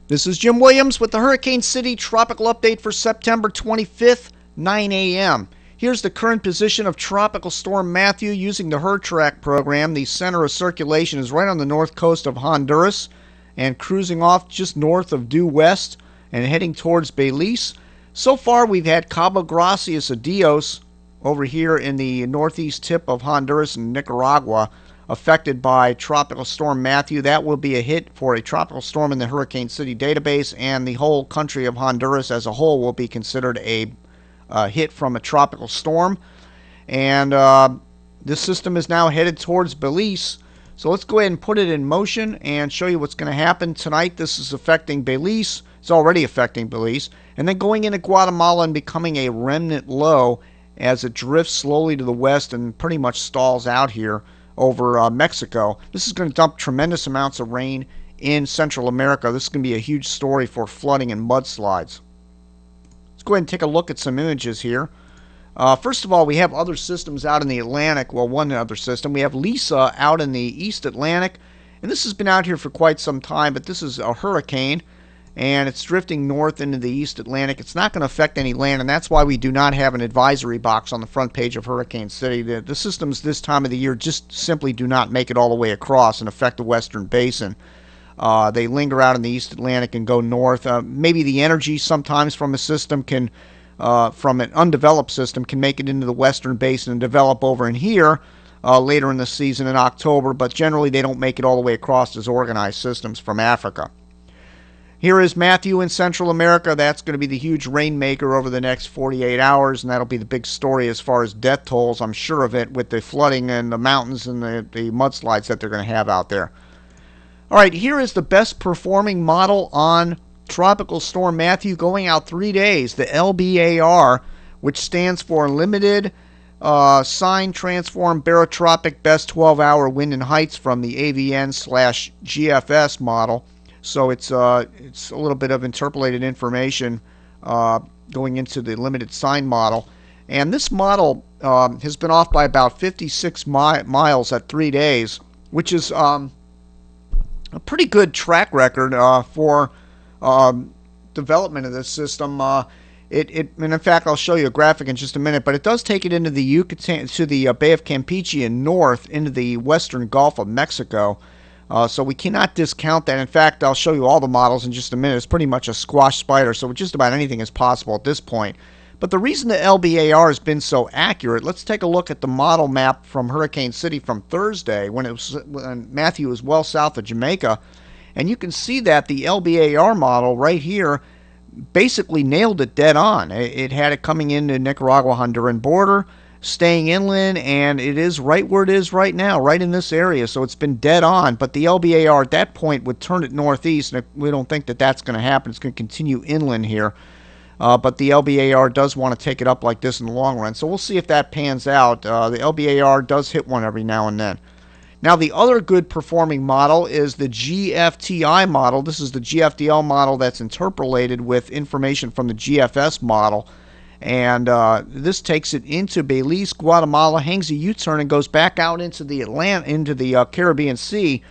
This is Jim Williams with the Hurricane City Tropical Update for September 25th, 9 a.m. Here's the current position of Tropical Storm Matthew using the HurTrack program. The center of circulation is right on the north coast of Honduras and cruising off just north of due west and heading towards Belize. So far, we've had Cabo Gracias a Dios over here in the northeast tip of Honduras and Nicaragua, affected by Tropical Storm Matthew. That will be a hit for a tropical storm in the Hurricane City database, and the whole country of Honduras as a whole will be considered a hit from a tropical storm. And this system is now headed towards Belize. So let's go ahead and put it in motion and show you what's going to happen tonight. This is affecting Belize. It's already affecting Belize. And then going into Guatemala and becoming a remnant low as it drifts slowly to the west and pretty much stalls out here over Mexico. This is going to dump tremendous amounts of rain in Central America. This is going to be a huge story for flooding and mudslides. Let's go ahead and take a look at some images here. First of all, we have other systems out in the Atlantic. Well, one other system. We have Lisa out in the East Atlantic, and this has been out here for quite some time, but this is a hurricane, and it's drifting north into the East Atlantic. It's not going to affect any land, and that's why we do not have an advisory box on the front page of Hurricane City. The systems this time of the year just simply do not make it all the way across and affect the western basin. They linger out in the East Atlantic and go north. Maybe the energy sometimes from a system can, from an undeveloped system, can make it into the western basin and develop over in here later in the season in October, but generally they don't make it all the way across as organized systems from Africa. Here is Matthew in Central America. That's going to be the huge rainmaker over the next 48 hours, and that'll be the big story as far as death tolls, I'm sure of it, with the flooding and the mountains and the mudslides that they're going to have out there. All right, here is the best performing model on Tropical Storm Matthew going out 3 days, the LBAR, which stands for Limited Sign Transform Barotropic Best 12-Hour Wind and Heights from the AVN/GFS model. So it's a little bit of interpolated information going into the limited sign model. And this model has been off by about 56 miles at 3 days, which is a pretty good track record for development of this system. And in fact, I'll show you a graphic in just a minute, but it does take it into the Yucatan, to the Bay of Campeche and north into the western Gulf of Mexico. So we cannot discount that. In fact, I'll show you all the models in just a minute. It's pretty much a squash spider, so just about anything is possible at this point. But the reason the LBAR has been so accurate, let's take a look at the model map from Hurricane City from Thursday when Matthew was well south of Jamaica. And you can see that the LBAR model right here basically nailed it dead on. It had it coming into Nicaragua-Honduran border, staying inland, and it is right where it is right now, right in this area. So it's been dead on, but the LBAR at that point would turn it northeast, and we don't think that that's going to happen. It's going to continue inland here, but the LBAR does want to take it up like this in the long run. So we'll see if that pans out. The LBAR does hit one every now and then. Now the other good performing model is the GFTI model. This is the GFDL model that's interpolated with information from the GFS model. And this takes it into Belize, Guatemala, hangs a U-turn, and goes back out into the Caribbean Sea.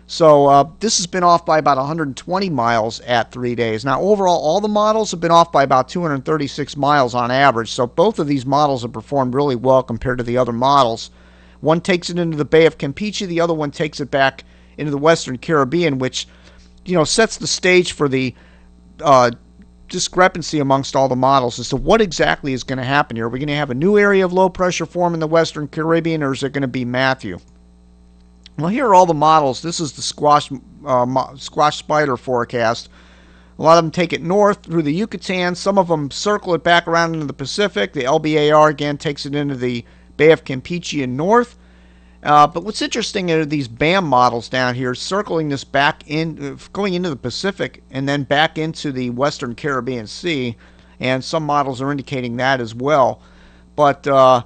So this has been off by about 120 miles at 3 days. Now, overall, all the models have been off by about 236 miles on average. So both of these models have performed really well compared to the other models. One takes it into the Bay of Campeche. The other one takes it back into the Western Caribbean, which, sets the stage for the discrepancy amongst all the models as to what exactly is going to happen here. Are we going to have a new area of low pressure form in the Western Caribbean, or is it going to be Matthew? Well, here are all the models. This is the squash spider forecast. A lot of them take it north through the Yucatan. Some of them circle it back around into the Pacific. The LBAR again takes it into the Bay of Campeche and north. But what's interesting are these BAM models down here circling this back in, going into the Pacific and then back into the Western Caribbean Sea, and some models are indicating that as well. But I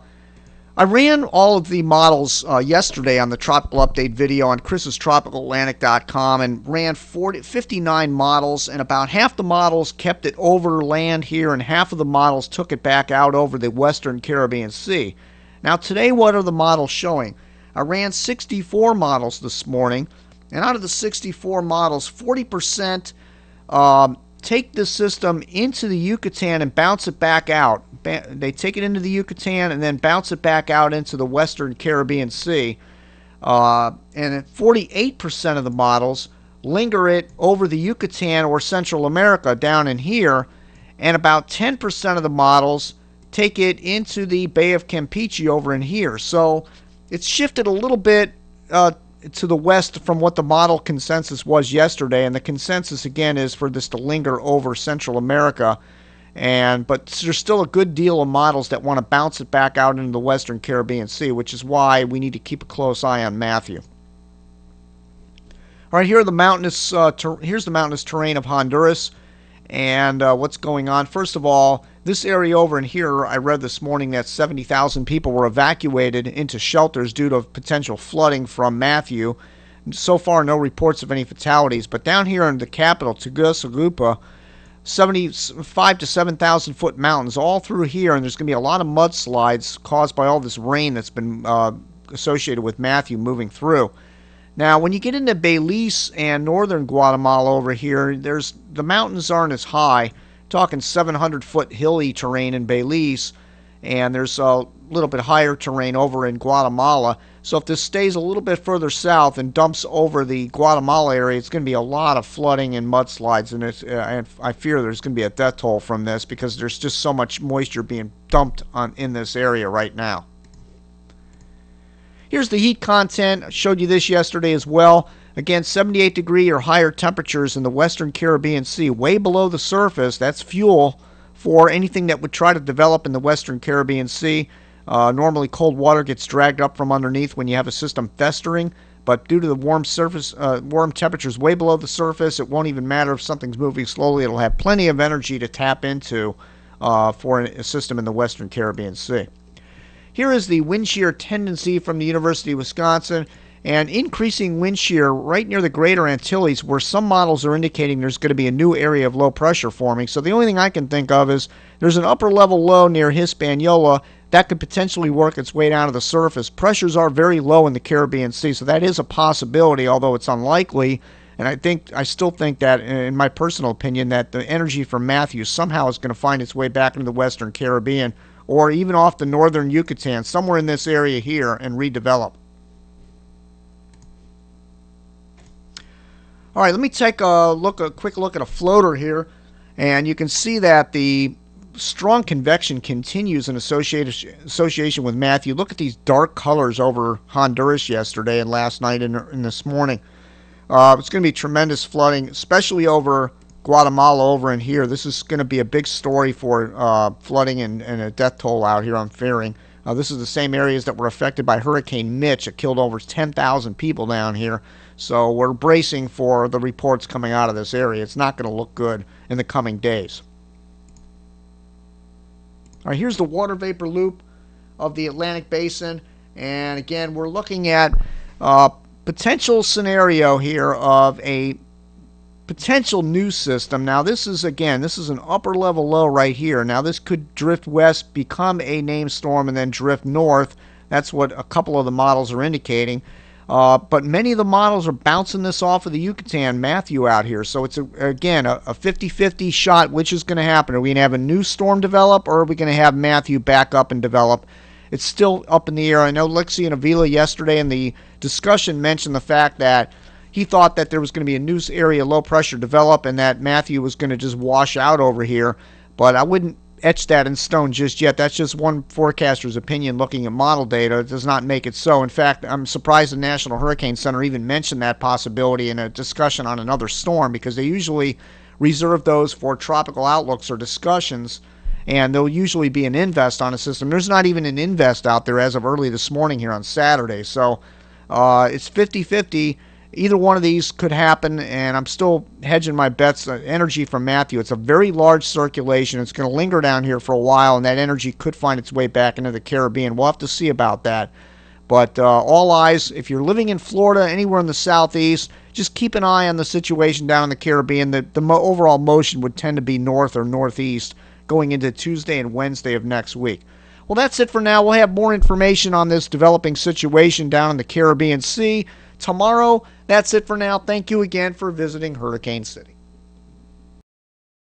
ran all of the models yesterday on the Tropical Update video on chris'stropicalatlantic.com and ran 59 models, and about half the models kept it over land here and half of the models took it back out over the Western Caribbean Sea. Now today, what are the models showing? I ran 64 models this morning, and out of the 64 models, 40% take this system into the Yucatan and bounce it back out. They take it into the Yucatan and then bounce it back out into the Western Caribbean Sea. And 48% of the models linger it over the Yucatan or Central America down in here, and about 10% of the models take it into the Bay of Campeche over in here. So it's shifted a little bit to the west from what the model consensus was yesterday, and the consensus again is for this to linger over Central America. But there's still a good deal of models that want to bounce it back out into the Western Caribbean Sea, which is why we need to keep a close eye on Matthew. All right, here's the mountainous terrain of Honduras and what's going on. First of all, this area over in here, I read this morning that 70,000 people were evacuated into shelters due to potential flooding from Matthew. So far, no reports of any fatalities. But down here in the capital, Tegucigalpa, 75 to 7,000 foot mountains all through here, and there's going to be a lot of mudslides caused by all this rain that's been associated with Matthew moving through. Now, when you get into Belize and northern Guatemala over here, the mountains aren't as high. Talking 700-foot hilly terrain in Belize, and there's a little bit higher terrain over in Guatemala. So if this stays a little bit further south and dumps over the Guatemala area, it's going to be a lot of flooding and mudslides, and I fear there's going to be a death toll from this because there's just so much moisture being dumped in this area right now. Here's the heat content. I showed you this yesterday as well. Again, 78 degree or higher temperatures in the Western Caribbean Sea, way below the surface. That's fuel for anything that would try to develop in the Western Caribbean Sea. Normally, cold water gets dragged up from underneath when you have a system festering, but due to the warm temperatures way below the surface, it won't even matter if something's moving slowly. It'll have plenty of energy to tap into for a system in the Western Caribbean Sea. Here is the wind shear tendency from the University of Wisconsin, and increasing wind shear right near the Greater Antilles, where some models are indicating there's going to be a new area of low pressure forming. So the only thing I can think of is there's an upper level low near Hispaniola that could potentially work its way down to the surface. Pressures are very low in the Caribbean Sea, so that is a possibility, although it's unlikely. And I still think that, in my personal opinion, that the energy from Matthew somehow is going to find its way back into the Western Caribbean, or even off the northern Yucatan, somewhere in this area here, and redevelop. All right, let me take a quick look at a floater here, and you can see that the strong convection continues in association with Matthew. Look at these dark colors over Honduras yesterday and last night and this morning. It's going to be tremendous flooding, especially over Guatemala over in here. This is going to be a big story for flooding and a death toll out here, I'm fearing. This is the same areas that were affected by Hurricane Mitch. It killed over 10,000 people down here. So we're bracing for the reports coming out of this area. It's not going to look good in the coming days. All right, here's the water vapor loop of the Atlantic Basin. And again, we're looking at a potential scenario here of a potential new system. Now this is an upper level low right here. Now this could drift west, become a named storm, and then drift north. That's what a couple of the models are indicating. But many of the models are bouncing this off of the Yucatan Matthew out here. So it's, again, a 50-50 shot which is going to happen. Are we going to have a new storm develop, or are we going to have Matthew back up and develop? It's still up in the air. I know Lexi and Avila yesterday in the discussion mentioned the fact that he thought that there was going to be a new area low pressure develop and that Matthew was going to just wash out over here. But I wouldn't etch that in stone just yet. That's just one forecaster's opinion looking at model data. It does not make it so. In fact, I'm surprised the National Hurricane Center even mentioned that possibility in a discussion on another storm, because they usually reserve those for tropical outlooks or discussions, and there'll usually be an invest on a system. There's not even an invest out there as of early this morning here on Saturday. So it's 50-50. Either one of these could happen, and I'm still hedging my bets. Energy from Matthew, it's a very large circulation. It's going to linger down here for a while, and that energy could find its way back into the Caribbean. We'll have to see about that. But all eyes, if you're living in Florida, anywhere in the southeast, just keep an eye on the situation down in the Caribbean. The overall motion would tend to be north or northeast going into Tuesday and Wednesday of next week. Well, that's it for now. We'll have more information on this developing situation down in the Caribbean Sea tomorrow. That's it for now. Thank you again for visiting Hurricane City.